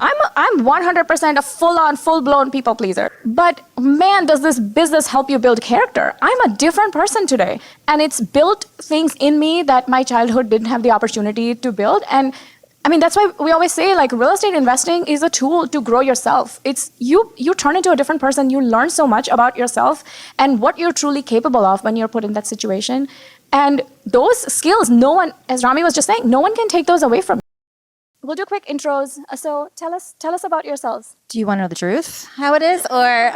I'm 100% a full-on, full-blown people pleaser. But man, does this business help you build character? I'm a different person today. And it's built things in me that my childhood didn't have the opportunity to build. And I mean, that's why we always say, like, real estate investing is a tool to grow yourself. It's you turn into a different person. You learn so much about yourself and what you're truly capable of when you're put in that situation. And those skills, no one, as Rami was just saying, no one can take those away from you. We'll do quick intros. So tell us about yourselves. Do you want to know the truth, how it is, or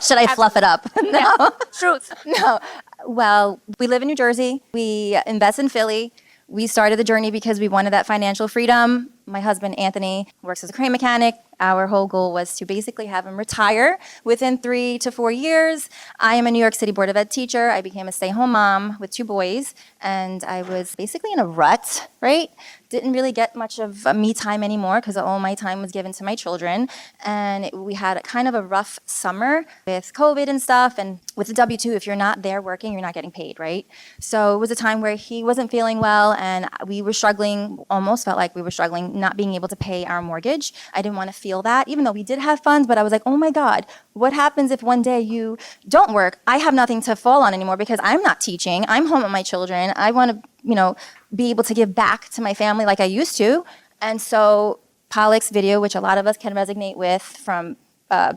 should I fluff it up? No. Yeah. Truth. No. Well, we live in New Jersey. We invest in Philly. We started the journey because we wanted that financial freedom. My husband, Anthony, works as a crane mechanic. Our whole goal was to basically have him retire within 3 to 4 years. I am a New York City Board of Ed teacher. I became a stay-home mom with 2 boys, and I was basically in a rut, right? Didn't really get much of me time anymore because all my time was given to my children. And we had kind of a rough summer with COVID and stuff. And with the W-2, if you're not there working, you're not getting paid, right? So it was a time where he wasn't feeling well, and we were struggling, almost felt like we were struggling, not being able to pay our mortgage. I didn't want to feel that, even though we did have funds, but I was like, oh my God, what happens if one day you don't work? I have nothing to fall on anymore because I'm not teaching. I'm home with my children. I want to, be able to give back to my family like I used to. And so Palak's video, which a lot of us can resonate with from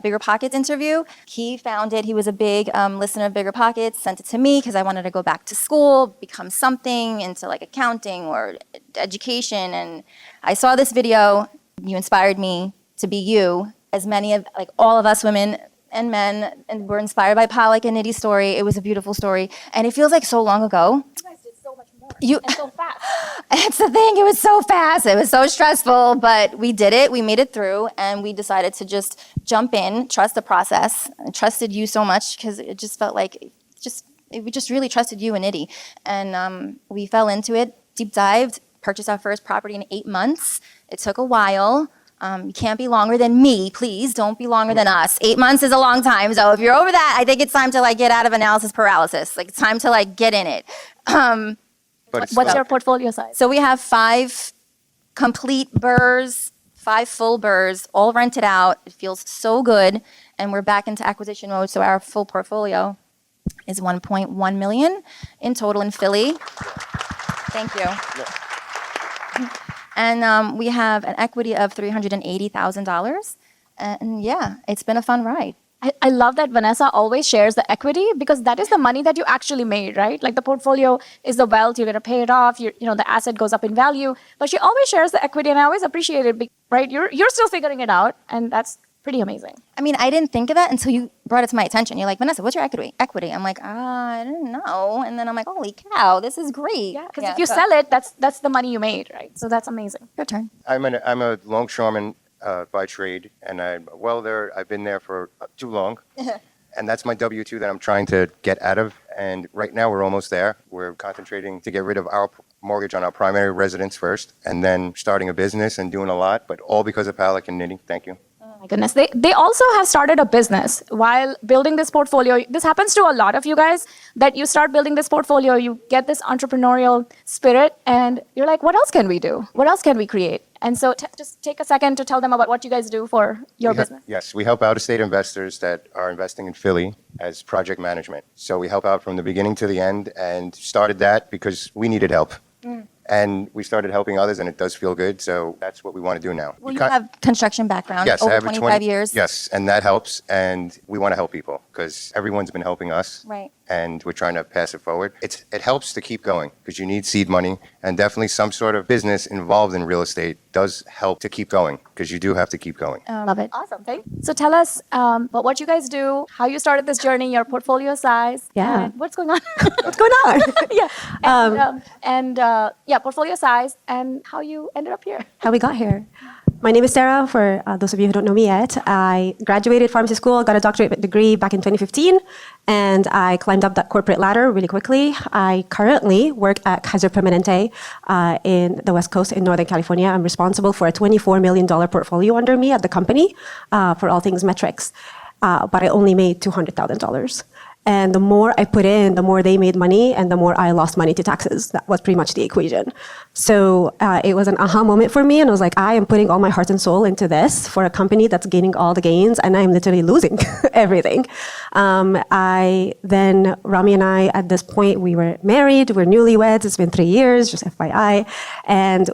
Bigger Pockets interview, he found it. He was a big listener of Bigger Pockets, sent it to me because I wanted to go back to school, become something into like accounting or education. And I saw this video. You inspired me to be you, as many of, like all of us women and men, and were inspired by Palak and Nidhi's story. It was a beautiful story. And it feels like so long ago. You guys did so much more. And so fast. It's the thing, it was so fast, it was so stressful, but we did it, we made it through, and we decided to just jump in, trust the process. I trusted you so much because it just felt like, we just really trusted you and Nidhi. And we fell into it, deep dived, purchased our first property in 8 months. It took a while. You can't be longer than me, please. Don't be longer than us. 8 months is a long time. So if you're over that, I think it's time to get out of analysis paralysis. Like, it's time to get in it. What's your portfolio size? So we have 5 complete burrs, 5 full burrs, all rented out. It feels so good. And we're back into acquisition mode. So our full portfolio is 1.1 million in total in Philly. Thank you. Yeah. And we have an equity of $380,000. And yeah, it's been a fun ride. I love that Vanessa always shares the equity, because that is the money that you actually made, right? Like, the portfolio is the wealth, you're going to pay it off, the asset goes up in value. But she always shares the equity, and I always appreciate it, right? You're still figuring it out, and that's pretty amazing. I mean, I didn't think of that until you brought it to my attention. You're like, Vanessa, what's your equity? I'm like, I didn't know. And then I'm like, holy cow, this is great. Yeah, because if you sell it, that's the money you made, right? So that's amazing. Your turn. I'm a longshoreman by trade, and I'm a welder. I've been there for too long. And that's my W-2 that I'm trying to get out of. And right now we're almost there. We're concentrating to get rid of our mortgage on our primary residence first, and then starting a business and doing a lot, but all because of Palak and Nidhi. Thank you. My goodness. They also have started a business while building this portfolio. This happens to a lot of you guys, that you start building this portfolio, you get this entrepreneurial spirit, and you're like, what else can we do? What else can we create? And so just take a second to tell them about what you guys do for your business. Yes, we help out-of-state investors that are investing in Philly as project management. So we help out from the beginning to the end, and started that because we needed help. And we started helping others, and it does feel good. So that's what we want to do now. Well, you have construction background, yes, over I have 25 years. Yes, and that helps. And we want to help people because everyone's been helping us. Right. And we're trying to pass it forward. It helps to keep going because you need seed money, and definitely some sort of business involved in real estate does help to keep going, because you do have to keep going. Love it. Awesome. Thank you. So tell us about what you guys do, how you started this journey, your portfolio size. Yeah. And what's going on? What's going on? Yeah. Portfolio size and how you ended up here. How we got here. My name is Sarah, for those of you who don't know me yet. I graduated pharmacy school, got a doctorate degree back in 2015, and I climbed up that corporate ladder really quickly. I currently work at Kaiser Permanente in the West Coast in Northern California. I'm responsible for a $24 million portfolio under me at the company for all things metrics, but I only made $200,000. And the more I put in, the more they made money, and the more I lost money to taxes. That was pretty much the equation. So it was an aha moment for me, and I was like, I am putting all my heart and soul into this for a company that's gaining all the gains, and I'm literally losing everything. Rami and I, at this point, we were married, we're newlyweds, it's been 3 years, just FYI. And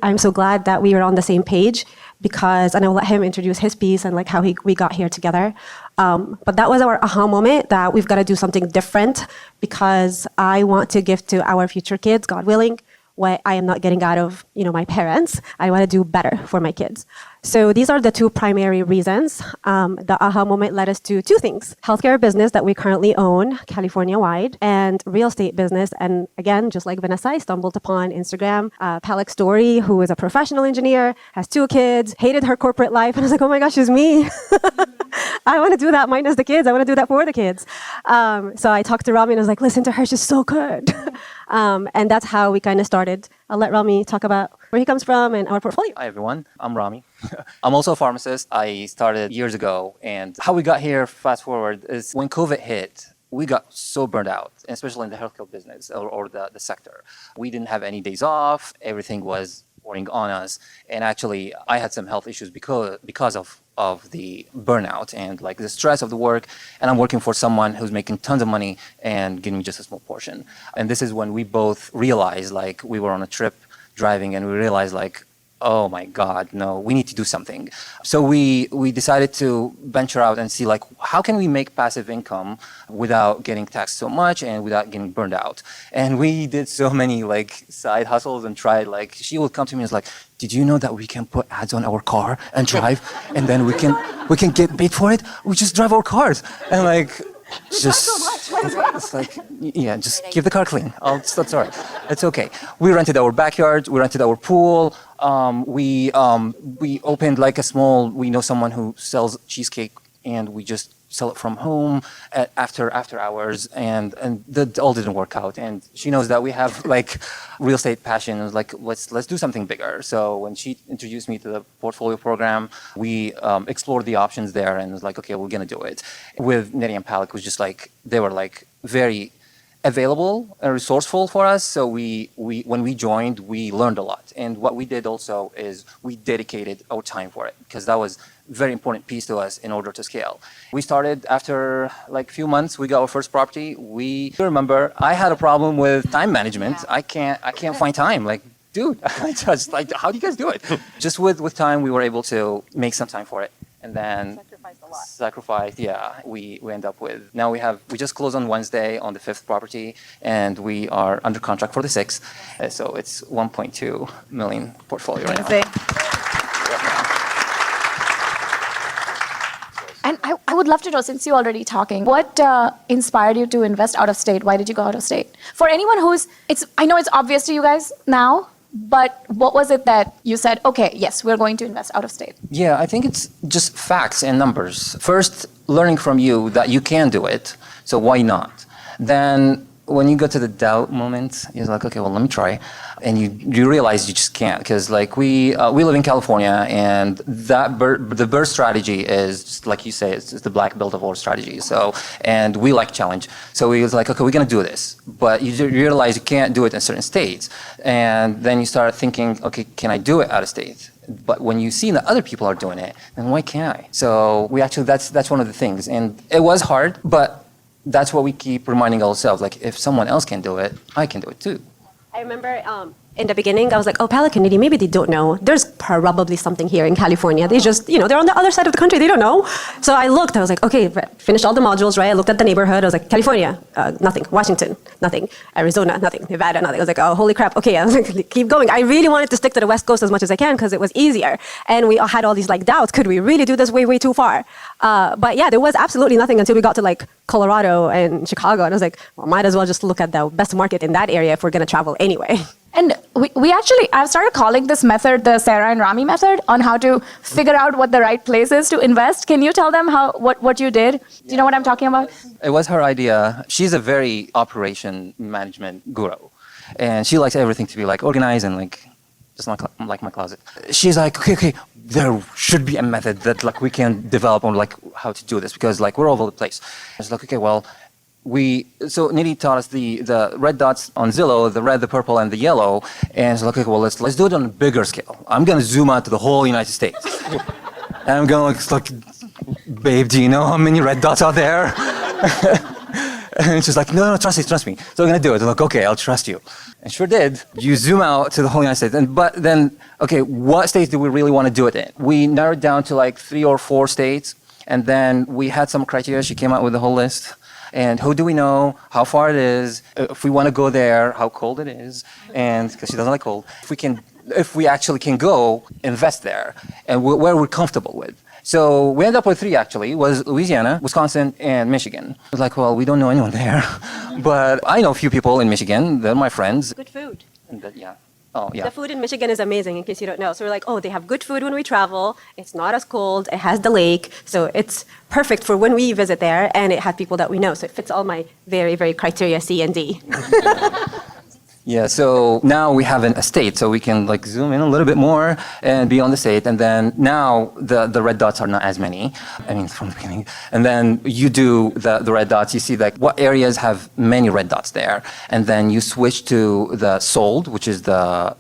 I'm so glad that we were on the same page, because, and I'll let him introduce his piece and like how we got here together. But that was our aha moment, that we've got to do something different, because I want to give to our future kids, God willing, what I am not getting out of, my parents. I want to do better for my kids. So these are the two primary reasons. The aha moment led us to two things: healthcare business that we currently own California-wide, and real estate business. And again, just like Vanessa, I stumbled upon Instagram, Palak Story, who is a professional engineer, has 2 kids, hated her corporate life. And I was like, oh my gosh, she's me. I want to do that minus the kids. I want to do that for the kids. So I talked to Rami and I was like, listen to her, she's so good. And that's how we kind of started. I'll let Rami talk about where he comes from and our portfolio. Hi, everyone. I'm Rami. I'm also a pharmacist. I started years ago. And how we got here, fast forward, is when COVID hit, we got so burned out, especially in the healthcare business or the sector. We didn't have any days off. Everything was pouring on us. And actually, I had some health issues because of the burnout and like the stress of the work. And I'm working for someone who's making tons of money and giving me just a small portion. And this is when we both realized, like, we were on a trip driving and we realized, like, oh my God, no, we need to do something. So we decided to venture out and see, like, how can we make passive income without getting taxed so much and without getting burned out? And we did so many like side hustles and tried, like, she would come to me and was like, did you know that we can put ads on our car and drive and then we can get paid for it? We just drive our cars. And like, just, it's like, yeah, just keep the car clean. That's all right. It's okay. We rented our backyard. We rented our pool. We opened like a small, we know someone who sells cheesecake, and we just sell it from home after hours, and that all didn't work out. And she knows that we have like real estate passion. It was like, let's do something bigger. So when she introduced me to the portfolio program, we explored the options there, and it was like, okay, we're gonna do it. With Neri and Palak, it was just like, they were like very available and resourceful for us. So when we joined, we learned a lot. And what we did also is we dedicated our time for it, because that was a very important piece to us in order to scale. We started after like a few months, we got our first property. We remember I had a problem with time management. I can't find time. Like, dude, I just like, how do you guys do it? Just with time, we were able to make some time for it. And then sacrificed, yeah, we end up with, now we just closed on Wednesday on the 5th property, and we are under contract for the 6th. So it's 1.2 million portfolio right now. And I would love to know, since you're already talking, what inspired you to invest out of state? Why did you go out of state? For anyone I know it's obvious to you guys now, but what was it that you said, okay, yes, we're going to invest out of state? Yeah, I think it's just facts and numbers. First, learning from you that you can do it, so why not? Then when you go to the doubt moment, you're like, okay, well, let me try. And you realize you just can't, because like we live in California, and the birth strategy is just, like you say, it's the black belt of all strategies. So, and we like challenge. So we was like, okay, we're gonna do this, but you realize you can't do it in certain states, and then you start thinking, okay, can I do it out of state? But when you see that other people are doing it, then why can't I? So we actually, that's one of the things, and it was hard, but that's what we keep reminding ourselves. Like, if someone else can do it, I can do it too. I remember in the beginning, I was like, oh, Palak, maybe they don't know. There's probably something here in California. They just, they're on the other side of the country. They don't know. So I looked. I was like, okay, finished all the modules, right? I looked at the neighborhood. I was like, California, nothing. Washington, nothing. Arizona, nothing. Nevada, nothing. I was like, oh, holy crap. Okay, I was like, keep going. I really wanted to stick to the West Coast as much as I can because it was easier. And we all had all these like doubts. Could we really do this way, way too far? But yeah, there was absolutely nothing until we got to like Colorado and Chicago. And I was like, well, might as well just look at the best market in that area if we're going to travel anyway. And I've started calling this method the Sarah and Rami method on how to figure out what the right place is to invest. Can you tell them what you did? Do you know what I'm talking about? It was her idea. She's a very operation management guru, and she likes everything to be like organized and like just like my closet. She's like, okay, there should be a method that like we can develop on like how to do this, because like we're all over the place. It's like, okay, well, so Nidhi taught us the red dots on Zillow, the red, the purple, and the yellow, and so like, okay, well, let's do it on a bigger scale. I'm gonna zoom out to the whole United States, and I'm gonna like, babe, do you know how many red dots are there? And she's like, no, trust me. So I'm gonna do it. I'm like, okay, I'll trust you. And sure did. You zoom out to the whole United States. But then, okay, what states do we really want to do it in? We narrowed down to like 3 or 4 states. And then we had some criteria. She came out with a whole list. And who do we know? How far it is? If we want to go there, how cold it is? And because she doesn't like cold. If we actually can go, invest there. And where we're comfortable with. So we ended up with 3 actually, was Louisiana, Wisconsin, and Michigan. It was like, well, we don't know anyone there. But I know a few people in Michigan, they're my friends. Good food. Yeah. Oh, yeah. The food in Michigan is amazing, in case you don't know. So we're like, oh, they have good food when we travel. It's not as cold. It has the lake. So it's perfect for when we visit there. And it has people that we know. So it fits all my very, very criteria C and D. Yeah, so now we have a state, so we can like zoom in a little bit more and be on the state. And then now the red dots are not as many. I mean, from the beginning. And then you do the red dots. You see like what areas have many red dots there. And then you switch to the sold, which is the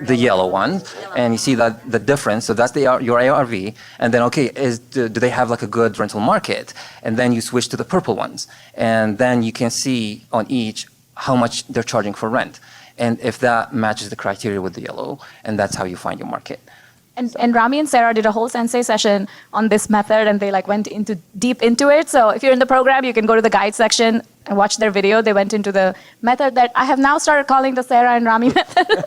yellow one. And you see that the difference. So that's your ARV. And then, okay, do they have like a good rental market? And then you switch to the purple ones. And then you can see on each how much they're charging for rent. And if that matches the criteria with the yellow, and that's how you find your market. And Rami and Sarah did a whole sensei session on this method, and they like went deep into it. So if you're in the program, you can go to the guide section and watch their video. They went into the method that I have now started calling the Sarah and Rami method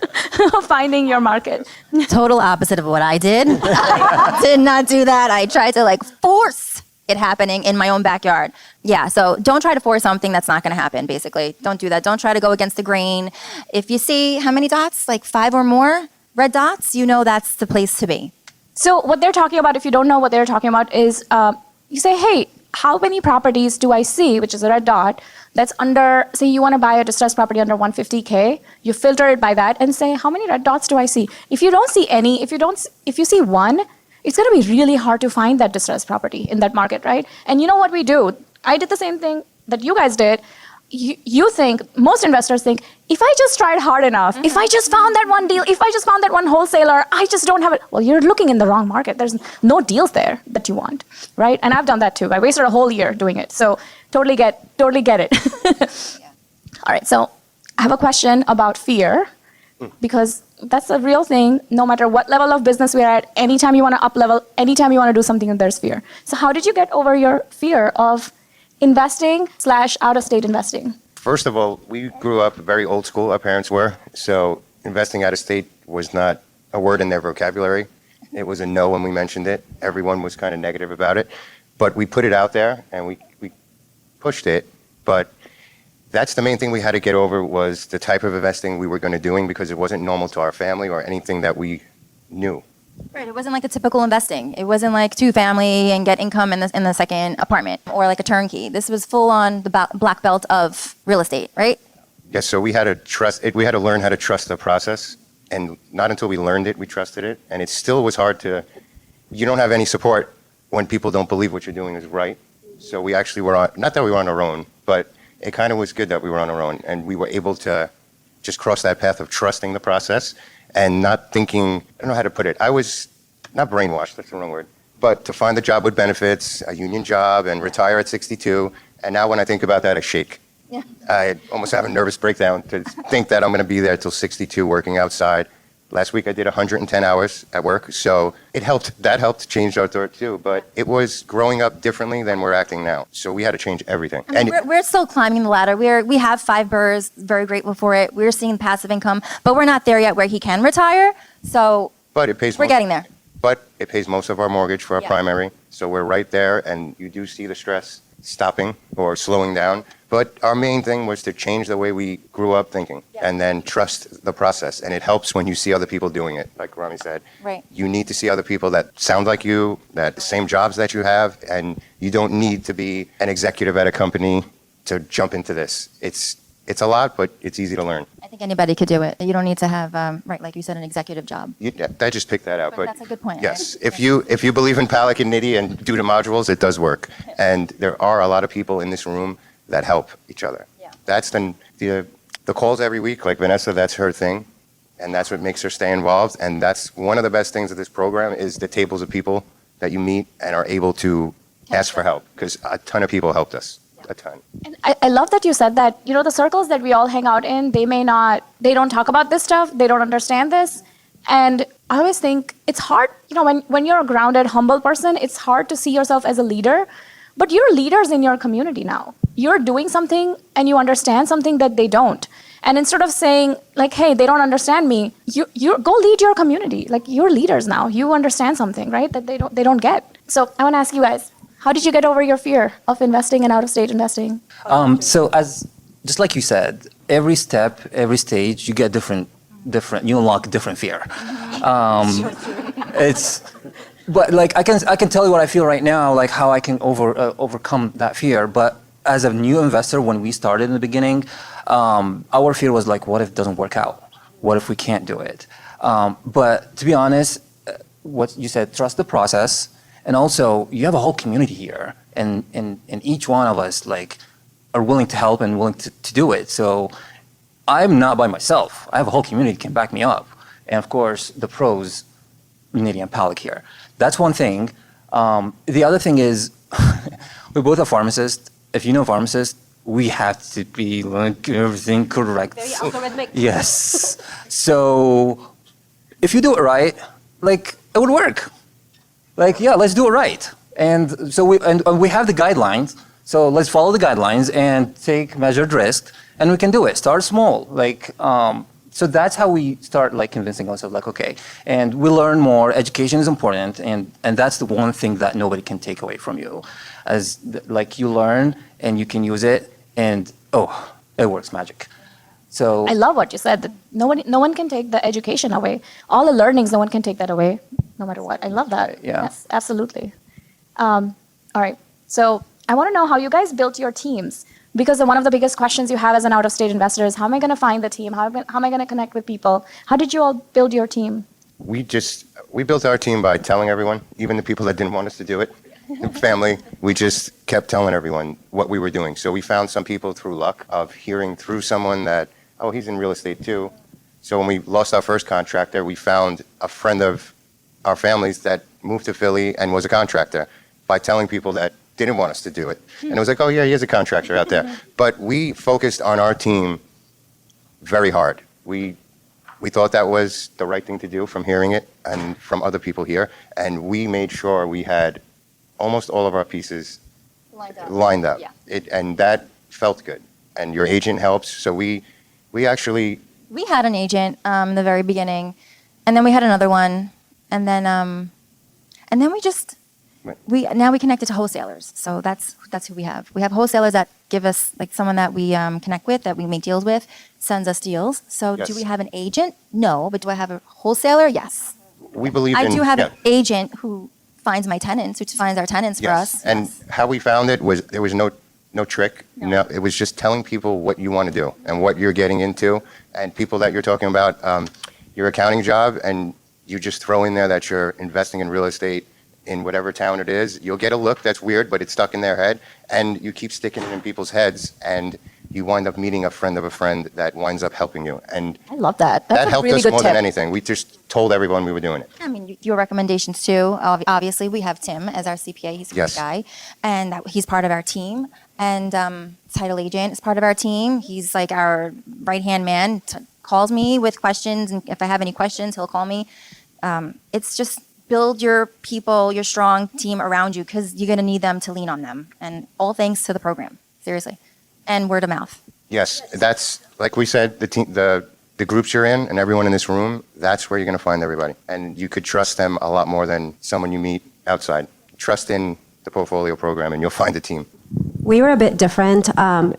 of finding your market. Total opposite of what I did. I did not do that. I tried to like force it happening in my own backyard. Yeah, so don't try to force something that's not going to happen, basically. Don't do that. Don't try to go against the grain. If you see how many dots, like 5 or more red dots, you know that's the place to be. So what they're talking about, if you don't know what they're talking about, is you say, hey, how many properties do I see, which is a red dot, that's under, say you want to buy a distressed property under 150K, you filter it by that and say, how many red dots do I see? If you don't see any, if you see one, it's going to be really hard to find that distressed property in that market, right? And you know what we do? I did the same thing that you guys did. You think, most investors think, if I just tried hard enough, if I just found that one deal, if I just found that one wholesaler, I just don't have it. Well, you're looking in the wrong market. There's no deals there that you want, right? And I've done that too. I wasted a whole year doing it. So totally get it. Yeah. All right, so I have a question about fear, because that's a real thing. No matter what level of business we're at, anytime you want to up level, anytime you want to do something, there's fear. So how did you get over your fear of investing / out-of-state investing? First of all, we grew up very old school, our parents were. So investing out of state was not a word in their vocabulary. It was a no when we mentioned it. Everyone was kind of negative about it. But we put it out there and we pushed it. But that's the main thing we had to get over, was the type of investing we were going to doing, because it wasn't normal to our family or anything that we knew. Right, it wasn't like the typical investing. It wasn't like 2-family and get income in the second apartment, or like a turnkey. This was full on the black belt of real estate, right? Yes, so we had to trust it. We had to learn how to trust the process, and not until we learned it, we trusted it. And it still was hard to, you don't have any support when people don't believe what you're doing is right. So we actually were on, not that we were on our own, but it kind of was good that we were on our own, and we were able to just cross that path of trusting the process and not thinking, I don't know how to put it. I was not brainwashed, that's the wrong word, but to find the job with benefits, a union job, and retire at 62. And now when I think about that, I shake. Yeah. I almost have a nervous breakdown to think that I'm going to be there till 62 working outside. Last week I did 110 hours at work, so it helped. That helped change our thought too, but it was growing up differently than we're acting now. So we had to change everything. I mean, we're still climbing the ladder. We have 5 burrs, very grateful for it. We're seeing passive income, but we're not there yet where he can retire. So but it pays we're getting there. But it pays most of our mortgage for our primary, so we're right there, and you do see the stress stopping or slowing down. But our main thing was to change the way we grew up thinking, and then trust the process. And it helps when you see other people doing it, like Rami said. Right. You need to see other people that sound like you, that the same jobs that you have, and you don't need to be an executive at a company to jump into this. It's a lot, but it's easy to learn. I think anybody could do it. You don't need to have, right, like you said, an executive job. I just picked that out. Right, but that's a good point. Yes, if you believe in Palak and Nidhi and do the modules, it does work. And there are a lot of people in this room that help each other. Yeah. That's the calls every week, like Vanessa, that's her thing. And that's what makes her stay involved. And that's one of the best things of this program is the tables of people that you meet and are able to ask for help, because a ton of people helped us, a ton. And I love that you said that, you know, the circles that we all hang out in, they don't talk about this stuff, they don't understand this. And I always think it's hard, you know, when you're a grounded, humble person, it's hard to see yourself as a leader, but you're leaders in your community now. You're doing something and you understand something that they don't. And instead of saying like, hey, they don't understand me, you go lead your community. Like, you're leaders now. You understand something, right, that they don't get. So I want to ask you guys, how did you get over your fear of investing and out-of-state investing? So just like you said, every step, every stage, you get different, you unlock different fear. But like I can tell you what I feel right now, like how I can overcome that fear. But as a new investor, when we started in the beginning, our fear was like, what if it doesn't work out? What if we can't do it? But to be honest, what you said, trust the process. And also, you have a whole community here, and each one of us like are willing to help and willing to do it. So I'm not by myself. I have a whole community that can back me up. And of course, the pros, Nidhi and Palak here. That's one thing. The other thing is, we're both a pharmacist. If you know pharmacists, we have to be like everything correct. Very algorithmic. Yes. So if you do it right, like it would work. Like, yeah, let's do it right. And so we have the guidelines. So let's follow the guidelines and take measured risk, and we can do it. Start small. Like, so that's how we start like convincing ourselves, like, okay. And we learn more. Education is important, and that's the one thing that nobody can take away from you. Like, you learn and you can use it, and it works magic. So I love what you said, that no one can take the education away. All the learnings, no one can take that away, no matter what. I love that. Yeah. Yes, absolutely. All right. So I want to know how you guys built your teams, because one of the biggest questions you have as an out-of-state investor is, how am I going to find the team? How am I going to connect with people? How did you all build your team? We built our team by telling everyone, even the people that didn't want us to do it, the family. We just kept telling everyone what we were doing. So we found some people through luck of hearing through someone that, oh, he's in real estate too. So when we lost our first contractor, we found a friend of our families that moved to Philly and was a contractor by telling people that didn't want us to do it. And it was like, oh yeah, he is a contractor out there. But we focused on our team very hard. We thought that was the right thing to do from hearing it and from other people here. And we made sure we had almost all of our pieces lined up. Yeah. And that felt good. And your agent helps. So we actually... We had an agent in the very beginning, and then we had another one, and then we just... Now we connected to wholesalers, so that's who we have. We have wholesalers that give us, like, someone that we connect with, that we make deals with, sends us deals. So Yes. do we have an agent? No, but do I have a wholesaler? Yes. We believe in... I do have yeah. an agent who finds my tenants, who finds our tenants for us. And Yes. how we found it was there was no trick. No, it was just telling people what you want to do and what you're getting into, and people that you're talking about your accounting job, and you just throw in there that you're investing in real estate in whatever town it is. You'll get a look that's weird, but it's stuck in their head, and you keep sticking it in people's heads, and you wind up meeting a friend of a friend that winds up helping you. And I love that. That's that a helped really us good more tip. than anything. We just told everyone we were doing it. I mean, your recommendations too. Obviously, we have Tim as our CPA. He's a Yes. great guy, and he's part of our team. And title agent is part of our team. He's like our right-hand man. Calls me with questions, and if I have any questions, he'll call me. It's just build your people, your strong team around you, because you're going to need them to lean on them. And all thanks to the program, seriously, and word of mouth. Yes, that's, like we said, the groups you're in and everyone in this room, that's where you're going to find everybody. And you could trust them a lot more than someone you meet outside. Trust in the portfolio program and you'll find a team. We were a bit different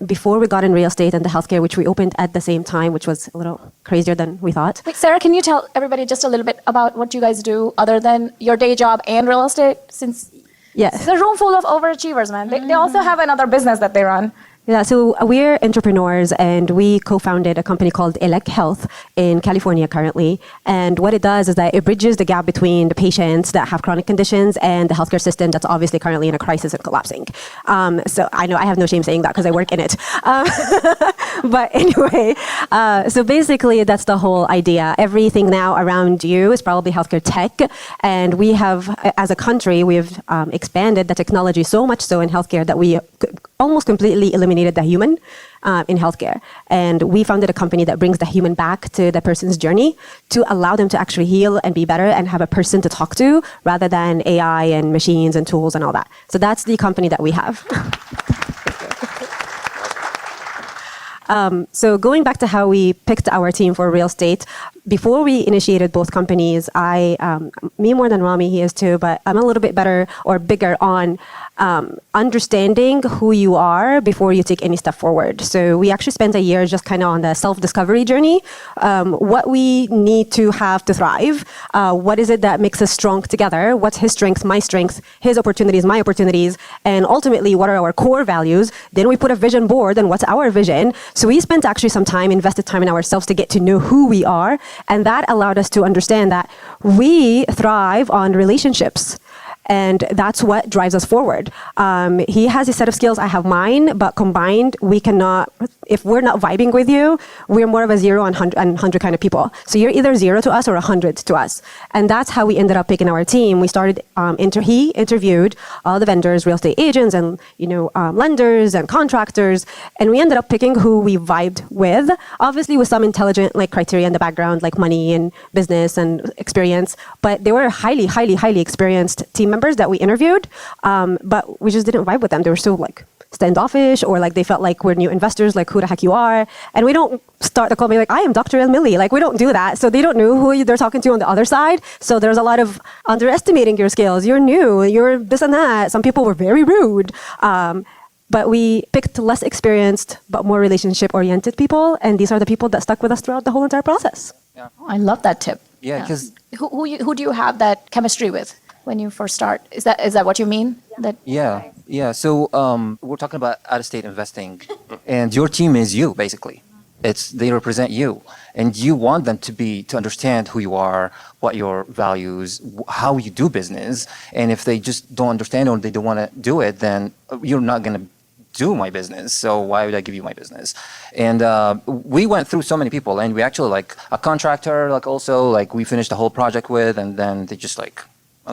before we got in real estate and the healthcare, which we opened at the same time, which was a little crazier than we thought. Wait, Sarah, can you tell everybody just a little bit about what you guys do other than your day job and real estate? Since Yes. it's a room full of overachievers, man. They also have another business that they run. Yeah, so we're entrepreneurs and we co-founded a company called Elec Health in California currently. And what it does is that it bridges the gap between the patients that have chronic conditions and the healthcare system that's obviously currently in a crisis and collapsing. So I know I have no shame saying that because I work in it. But anyway, so basically that's the whole idea. Everything now around you is probably healthcare tech. And we have, as a country, we've expanded the technology so much so in healthcare that we almost completely eliminated the human in healthcare. And we founded a company that brings the human back to the person's journey to allow them to actually heal and be better and have a person to talk to rather than AI and machines and tools and all that. So that's the company that we have. So going back to how we picked our team for real estate, before we initiated both companies, me more than Rami, he is too, but I'm a little bit better or bigger on understanding who you are before you take any step forward. So we actually spent a year just kind of on the self-discovery journey. What we need to have to thrive. What is it that makes us strong together? What's his strength, my strength, his opportunities, my opportunities, and ultimately what are our core values? Then we put a vision board and what's our vision. So we spent actually some time, invested time in ourselves to get to know who we are. And that allowed us to understand that we thrive on relationships. And that's what drives us forward. He has a set of skills, I have mine, but combined, we cannot, if we're not vibing with you, we're more of a 0 and 100 kind of people. So you're either 0 to us or 100 to us. And that's how we ended up picking our team. We started, he interviewed all the vendors, real estate agents, and lenders and contractors. And we ended up picking who we vibed with, obviously with some intelligent criteria in the background, like money and business and experience. But they were highly, highly, highly experienced team members that we interviewed, but we just didn't vibe with them. They were so standoffish, or they felt like we're new investors, who the heck you are. And we don't start the call being I am Dr. Emily. We don't do that. So they don't know who they're talking to on the other side. So there's a lot of underestimating your skills. You're new, you're this and that. Some people were very rude. But we picked less experienced, but more relationship-oriented people. And these are the people that stuck with us throughout the whole entire process. Yeah. Oh, I love that tip. Yeah, because Who do you have that chemistry with when you first start? Is that what you mean? Yeah. So we're talking about out-of-state investing, and your team is you basically. They represent you, and you want them to understand who you are, what your values, how you do business. And if they just don't understand or they don't want to do it, then you're not going to do my business. So why would I give you my business? And we went through so many people, and we actually a contractor, also we finished the whole project with, and then they just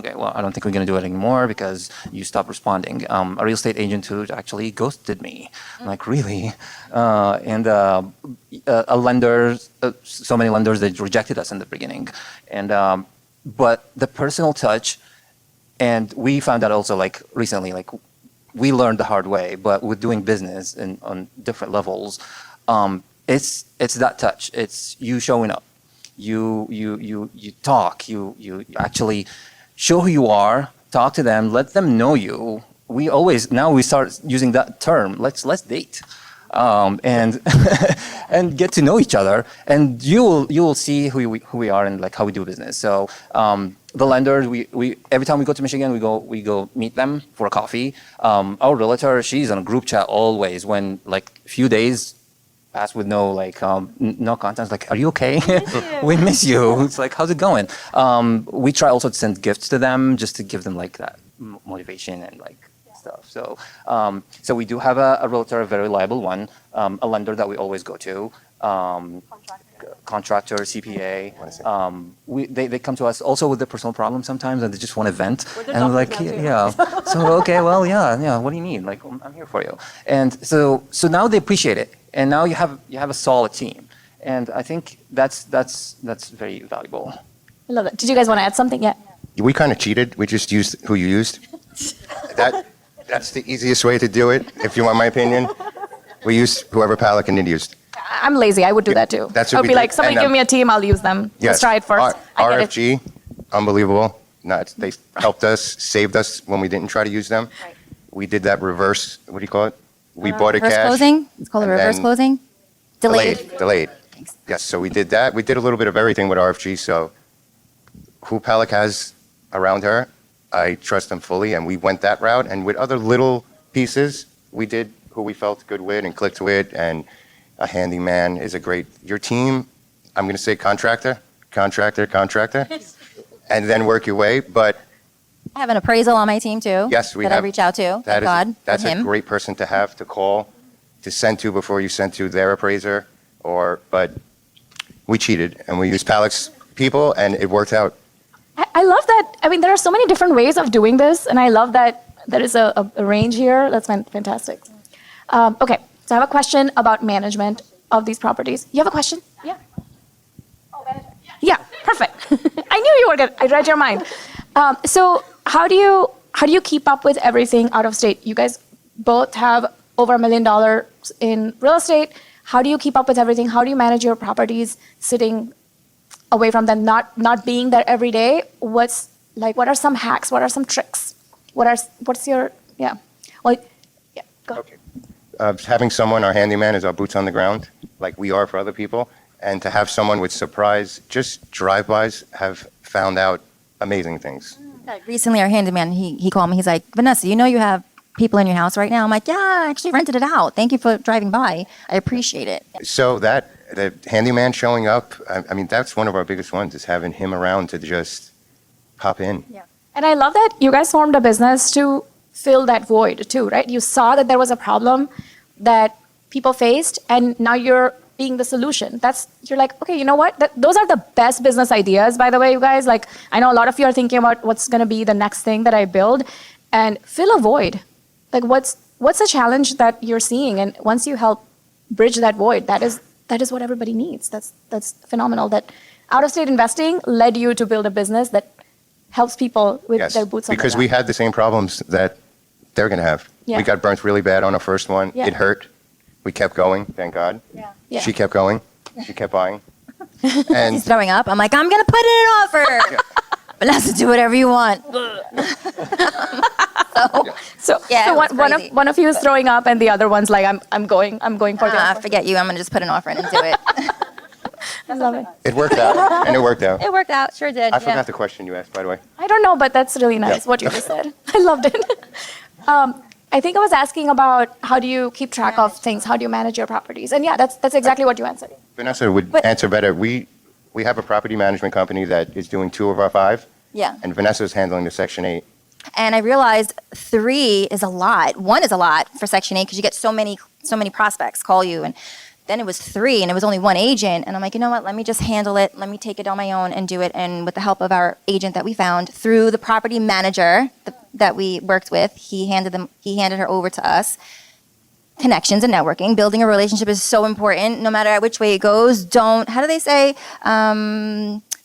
okay, well, I don't think we're going to do it anymore because you stopped responding. A real estate agent who actually ghosted me. I'm really? And a lender, so many lenders that rejected us in the beginning. And but the personal touch, and we found out also recently, we learned the hard way, but with doing business on different levels, it's that touch. It's you showing up. You talk. You actually show who you are, talk to them, let them know you. Now we start using that term. Let's date, and and get to know each other, and you will see who we are and how we do business. So the lenders, we every time we go to Michigan, we go meet them for a coffee. Our realtor, she's on a group chat always when a few days pass with no no content. Are you okay? We miss you. It's how's it going? We try also to send gifts to them just to give them that motivation and stuff. So so we do have a realtor, a very reliable one, a lender that we always go to, contractor, CPA. They come to us also with their personal problems sometimes, and they just want to vent. And we're yeah. So okay, well, yeah. What do you need? I'm here for you. And so now they appreciate it. And now you have a solid team, and I think that's very valuable. I love that. Did you guys want to add something yet? We kind of cheated. We just used who you used. That's the easiest way to do it, if you want my opinion. We used whoever Palak and Indy used. I'm lazy. I would do that too. That's I what would we be did. somebody give me a team, I'll use them. Yes. Let's try it first. I get it. RFG, unbelievable. They helped us, saved us when we didn't try to use them. Right. We did that reverse, what do you call it? We bought it Reverse cash. closing. It's called a and reverse then closing. Delayed. Yes, so we did that. We did a little bit of everything with RFG. So who Palak has around her, I trust them fully, and we went that route. And with other little pieces, we did who we felt good with and clicked with, and a handyman is a great. Your team, I'm going to say contractor, and then work your way. But I have an appraisal on my team too. yes, we that have. I reach out to. Thank God. That's with a him. great person to have to call, to send to before you send to their appraiser. But we cheated and we used Palak's people, and it worked out. I love that. I mean, there are so many different ways of doing this, and I love that there is a range here. That's fantastic. Okay, so I have a question about management of these properties. You have a question? Yeah. Yeah, perfect. I knew you were good. I read your mind. So how do you keep up with everything out of state? You guys both have over $1 million in real estate. How do you keep up with everything? How do you manage your properties sitting away from them, not being there every day? What are some hacks? What are some tricks? What's your, yeah. Well, yeah, go ahead. Okay. Having someone, our handyman is our boots on the ground, like we are for other people. And to have someone with surprise, just drive-bys, have found out amazing things. Recently, our handyman, he called me. He's like, Vanessa, you know you have people in your house right now? I'm like, yeah, I actually rented it out. Thank you for driving by. I appreciate it. So the handyman showing up, I mean, that's one of our biggest ones, is having him around to just pop in. Yeah. And I love that you guys formed a business to fill that void too, right? You saw that there was a problem that people faced, and now you're being the solution. You're like, okay, you know what? Those are the best business ideas, by the way, you guys. Like, I know a lot of you are thinking about what's going to be the next thing that I build, and fill a void. Like, what's the challenge that you're seeing? And once you help bridge that void, that is what everybody needs. That's phenomenal. That out-of-state investing led you to build a business that helps people with Yes, their boots on the ground. because we had the same problems that they're going to have. Yeah. We got burnt really bad on our first one. Yeah. It hurt. We kept going, thank God. Yeah. She kept going. She kept buying. And He's throwing up. I'm like, I'm going to put in an offer. Vanessa, do whatever you want. So, Yeah, so it was crazy. one of you is throwing up, and the other one's like, I'm going for the offer. Forget you. I'm going to just put an offer in and do it. I love it. it worked out. And it worked out. It worked out. Sure did. I forgot the question you asked, by the way. I don't know, but that's really nice Yeah. what you just said. I loved it. I think I was asking about how do you keep track of things? How do you manage your properties? And yeah, that's exactly what you answered. Vanessa would But- answer better. We have a property management company that is doing 2 of our 5. Yeah. And Vanessa's handling the Section 8. And I realized 3 is a lot. 1 is a lot for Section 8 because you get so many prospects call you. And then it was 3 and it was only 1 agent. And I'm like, you know what? Let me just handle it. Let me take it on my own and do it. And with the help of our agent that we found through the property manager that we worked with, he handed her over to us. Connections and networking. Building a relationship is so important no matter which way it goes. How do they say?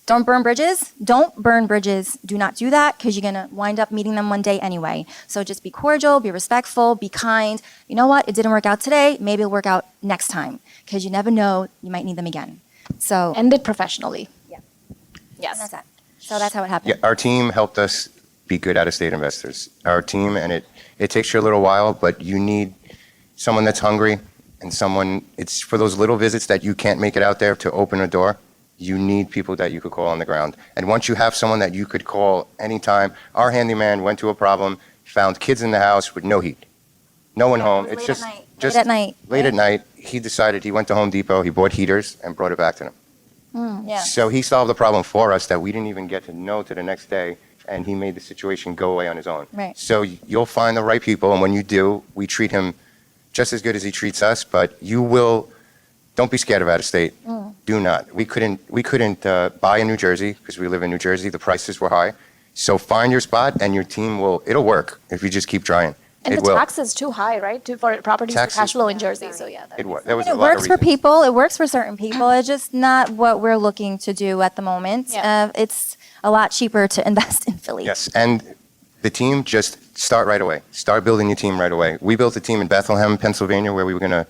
Don't burn bridges. Don't burn bridges. Do not do that because you're going to wind up meeting them one day anyway. So just be cordial, be respectful, be kind. You know what? It didn't work out today. Maybe it'll work out next time because you never know. You might need them again. So End it professionally. Yeah. Yes. that's that. So that's how it happened. Yeah, our team helped us be good out-of-state investors. Our team, and it takes you a little while, but you need someone that's hungry and it's for those little visits that you can't make it out there to open a door. You need people that you could call on the ground. And once you have someone that you could call anytime, our handyman went to a problem, found kids in the house with no heat, no one home. It's just Late at night. late at night. He decided he went to Home Depot, he bought heaters and brought it back to them. Yeah. So he solved the problem for us that we didn't even get to know to the next day, and he made the situation go away on his own. Right. So you'll find the right people, and when you do, we treat him just as good as he treats us, but don't be scared of out of state. Do not. We couldn't buy in New Jersey because we live in New Jersey. The prices were high. So find your spot, and your team it'll work if you just keep trying. And It the will. tax is too high, right, for properties to Taxes- cash flow in Jersey. So yeah. It was. There was a It lot of works for reasons. people. It works for certain people. It's just not what we're looking to do at the moment. Yeah. It's a lot cheaper to invest in Philly. Yes, and the team, just start right away. Start building your team right away. We built a team in Bethlehem, Pennsylvania, where we were going to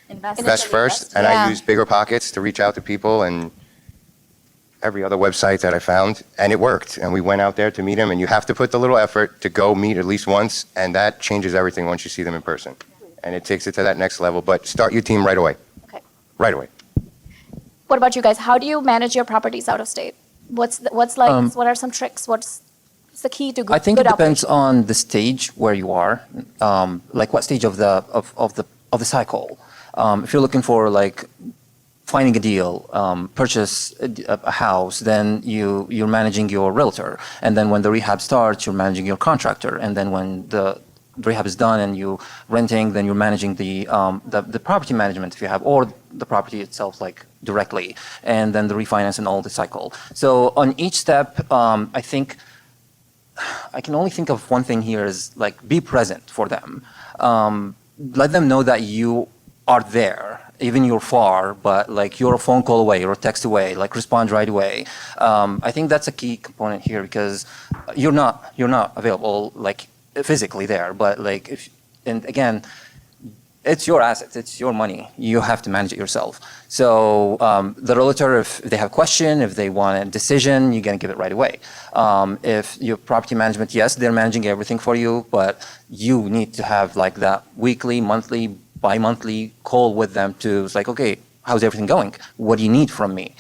invest first, and Yeah. I used Bigger Pockets to reach out to people and every other website that I found, and it worked. And we went out there to meet them, and you have to put the little effort to go meet at least once, and that changes everything once you see them in person. And it takes it to that next level, but start your team right away. Okay. Right away. What about you guys? How do you manage your properties out of state? What are some tricks? It's the key to good I think it depends operation. on the stage where you are, like what stage of the cycle. If you're looking for like finding a deal, purchase a house, then you're managing your realtor, and then when the rehab starts, you're managing your contractor, and then when the rehab is done and you renting, then you're managing the property management if you have, or the property itself like directly, and then the refinance and all the cycle. So on each step, I think I can only think of one thing here is like be present for them. Let them know that you are there, even you're far, but like you're a phone call away or a text away, like respond right away. I think that's a key component here because you're not available like physically there, but like and again, it's your assets, it's your money. You have to manage it yourself. So the realtor, if they have a question, if they want a decision, you're gonna give it right away. If your property management, yes, they're managing everything for you, but you need to have like that weekly, monthly, bi-monthly call with them to it's like, okay, how's everything going? What do you need from me?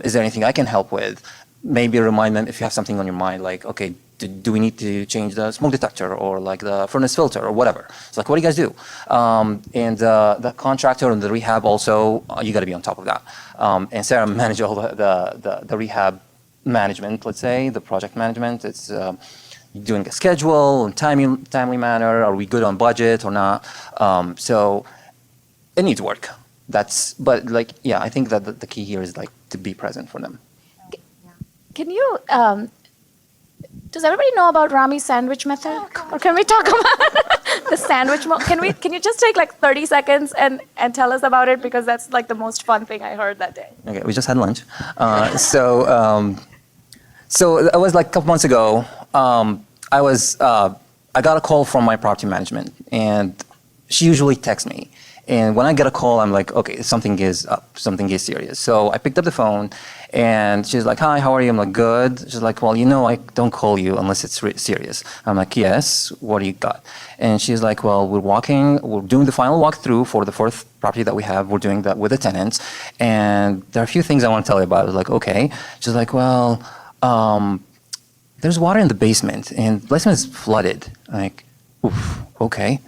Is there anything I can help with? Maybe remind them if you have something on your mind, like, okay, do we need to change the smoke detector or like the furnace filter or whatever? It's like, what do you guys do? And the contractor and the rehab also, you got to be on top of that. And Sarah managed all the rehab management, let's say, the project management. It's doing a schedule in timely manner. Are we good on budget or not? So it needs work. But like, yeah, I think that the key here is like to be present for them. Can you, does everybody know about Rami's sandwich method? Or can we talk about the sandwich? Can you just take like 30 seconds and tell us about it? Because that's like the most fun thing I heard that day. Okay, we just had lunch. So it was like a couple months ago. I got a call from my property management, and she usually texts me. And when I get a call, I'm like, okay, something is up, something is serious. So I picked up the phone, and she's like, hi, how are you? I'm like, good. She's like, well, I don't call you unless it's serious. I'm like, yes, what do you got? And she's like, well, we're doing the final walkthrough for the fourth property that we have. We're doing that with the tenants. And there are a few things I want to tell you about. I was like, okay. She's like, well, there's water in the basement, and the basement is flooded. I'm like, oof, okay.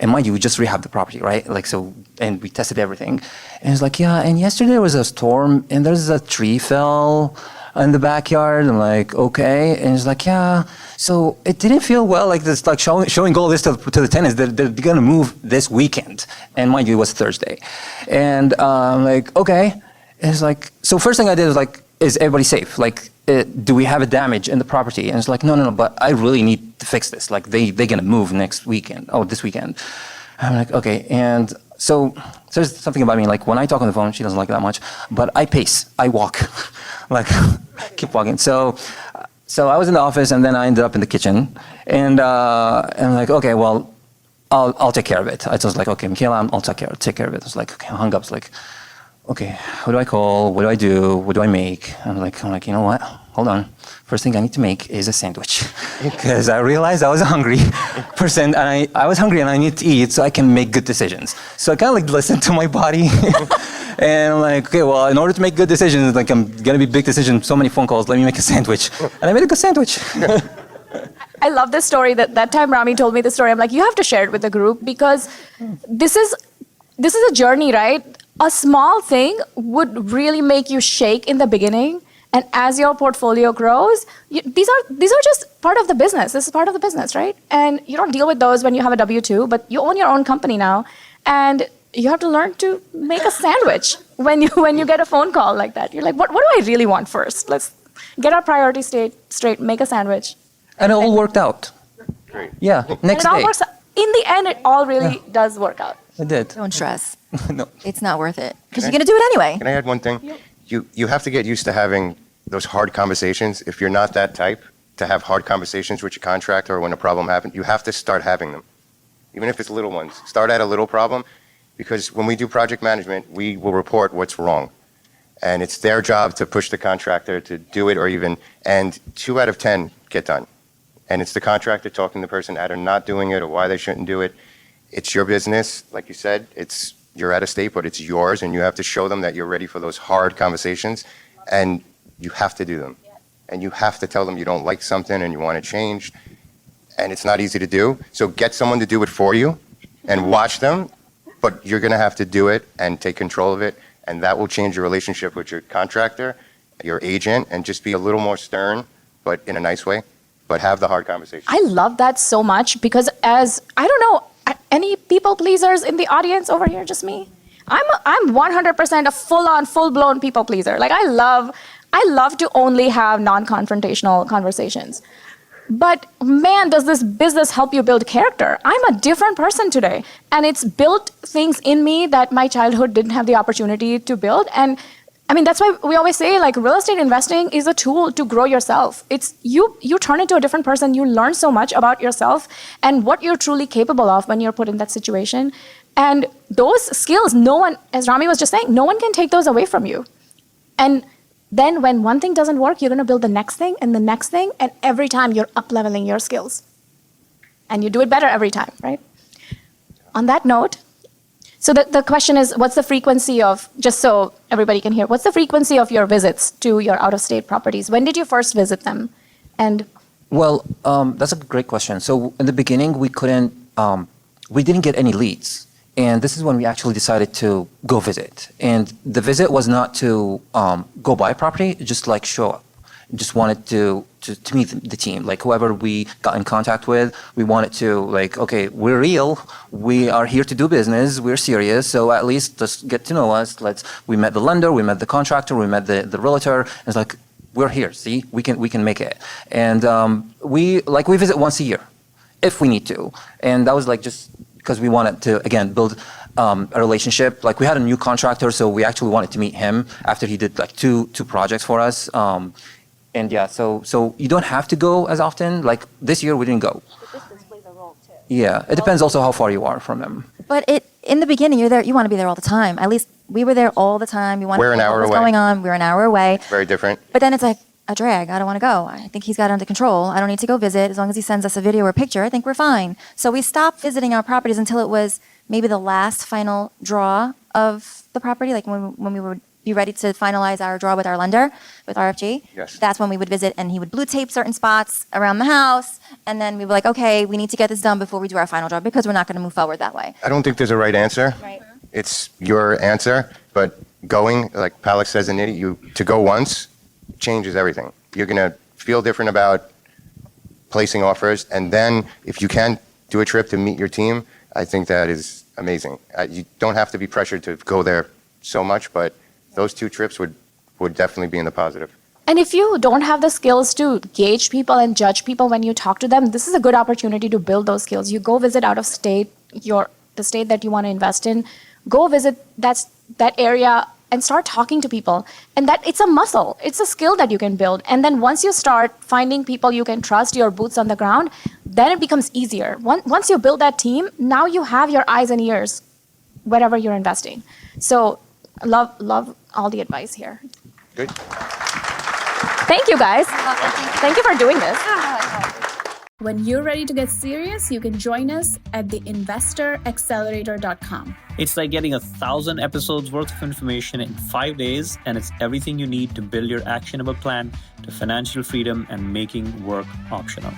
And mind you, we just rehabbed the property, right? Like, so, and we tested everything. And it's like, yeah, and yesterday there was a storm and there's a tree fell in the backyard. I'm like, okay. And it's like, yeah, so it didn't feel well, like this, like showing all this to the tenants that they're going to move this weekend. And mind you, it was Thursday. And I'm like, okay. And it's like, so first thing I did was like, is everybody safe? Like, do we have a damage in the property? And it's like, no, but I really need to fix this. Like, they're going to move this weekend. I'm like, okay. And so there's something about me, like when I talk on the phone, she doesn't like that much, but I pace, I walk, like keep walking. So I was in the office, and then I ended up in the kitchen, and I'm like, okay, well, I'll take care of it. I was like, okay, Michaela, I'll take care of it. I was like, okay, I hung up. I was like, okay, who do I call? What do I do? What do I make? I'm like, you know what? Hold on. First thing I need to make is a sandwich, because I realized I was a hungry person, and I was hungry and I need to eat so I can make good decisions. So I kind of like listened to my body, and I'm like, okay, well, in order to make good decisions, like I'm gonna be big decisions, so many phone calls. Let me make a sandwich, and I made a good sandwich. I love this story. That time Rami told me the story. I'm like, you have to share it with the group, because this is a journey, right? A small thing would really make you shake in the beginning, and as your portfolio grows, these are just part of the business. This is part of the business, right? And you don't deal with those when you have a W-2, but you own your own company now, and you have to learn to make a sandwich when you get a phone call like that. You're like, what do I really want first? Let's get our priorities straight, make a sandwich. And it all worked out. Great. Yeah, next And it all day. works out. In the end, it all really does work out. It did. Don't stress. No. It's not worth it because you're going to do it anyway. Can I add one thing? You have to get used to having those hard conversations. If you're not that type to have hard conversations with your contractor or when a problem happens, you have to start having them. Even if it's little ones. Start at a little problem, because when we do project management, we will report what's wrong. And it's their job to push the contractor to do it, and 2 out of 10 get done. And it's the contractor talking to the person either not doing it or why they shouldn't do it. It's your business, like you said, you're out of state, but it's yours, and you have to show them that you're ready for those hard conversations, and you have to do them. and you have to tell them you don't like something and you want to change, and it's not easy to do. So get someone to do it for you and watch them, but you're going to have to do it and take control of it, and that will change your relationship with your contractor, your agent, and just be a little more stern, but in a nice way, but have the hard conversation. I love that so much because I don't know, any people pleasers in the audience over here, just me? I'm 100% a full-on, full-blown people pleaser. Like I love to only have non-confrontational conversations. But man, does this business help you build character? I'm a different person today. And it's built things in me that my childhood didn't have the opportunity to build. And I mean, that's why we always say like real estate investing is a tool to grow yourself. It's you turn into a different person. You learn so much about yourself and what you're truly capable of when you're put in that situation. And those skills, no one, as Rami was just saying, no one can take those away from you. And then when one thing doesn't work, you're going to build the next thing, and every time you're up-leveling your skills. And you do it better every time, right? On that note, so the question is, what's the frequency of, just so everybody can hear, what's the frequency of your visits to your out-of-state properties? When did you first visit them? And Well, that's a great question. So in the beginning, we didn't get any leads. And this is when we actually decided to go visit. And the visit was not to go buy property, just like show up. Just wanted to meet the team, like whoever we got in contact with. We wanted to like, okay, we're real. We are here to do business. We're serious. So at least just get to know us. We met the lender, we met the contractor, we met the realtor. It's like, we're here. See, we can make it. And we visit once a year, if we need to. And that was like just because we wanted to, again, build a relationship. Like we had a new contractor, so we actually wanted to meet him after he did like two projects for us. And yeah, so you don't have to go as often. Like this year we didn't go. The distance plays a role too. Yeah, it depends also how far you are from him. But in the beginning, you're there. You want to be there all the time. At least we were there all the time. You want We're to an know hour what was away. going on. We're an hour away. Very different. But then it's like a drag. I don't want to go. I think he's got it under control. I don't need to go visit. As long as he sends us a video or a picture, I think we're fine. So we stopped visiting our properties until it was maybe the last final draw of the property, like when we would be ready to finalize our draw with our lender, with RFG. Yes. That's when we would visit, and he would blue tape certain spots around the house, and then we were like, okay, we need to get this done before we do our final draw because we're not going to move forward that way. I don't think there's a right answer. Right. It's your answer, but going, like Palak says in it, to go once changes everything. You're going to feel different about placing offers, and then if you can do a trip to meet your team, I think that is amazing. You don't have to be pressured to go there so much, but those two trips would definitely be in the positive. And if you don't have the skills to gauge people and judge people when you talk to them, this is a good opportunity to build those skills. You go visit out of state, the state that you want to invest in, go visit that area and start talking to people. And that it's a muscle, it's a skill that you can build. And then once you start finding people you can trust, your boots on the ground, then it becomes easier. Once you build that team, now you have your eyes and ears wherever you're investing. So love all the advice here. Good. Thank you, guys. Thank you for doing this. When you're ready to get serious, you can join us at theinvestoraccelerator.com. It's like getting 1,000 episodes worth of information in 5 days, and it's everything you need to build your actionable plan to financial freedom and making work optional.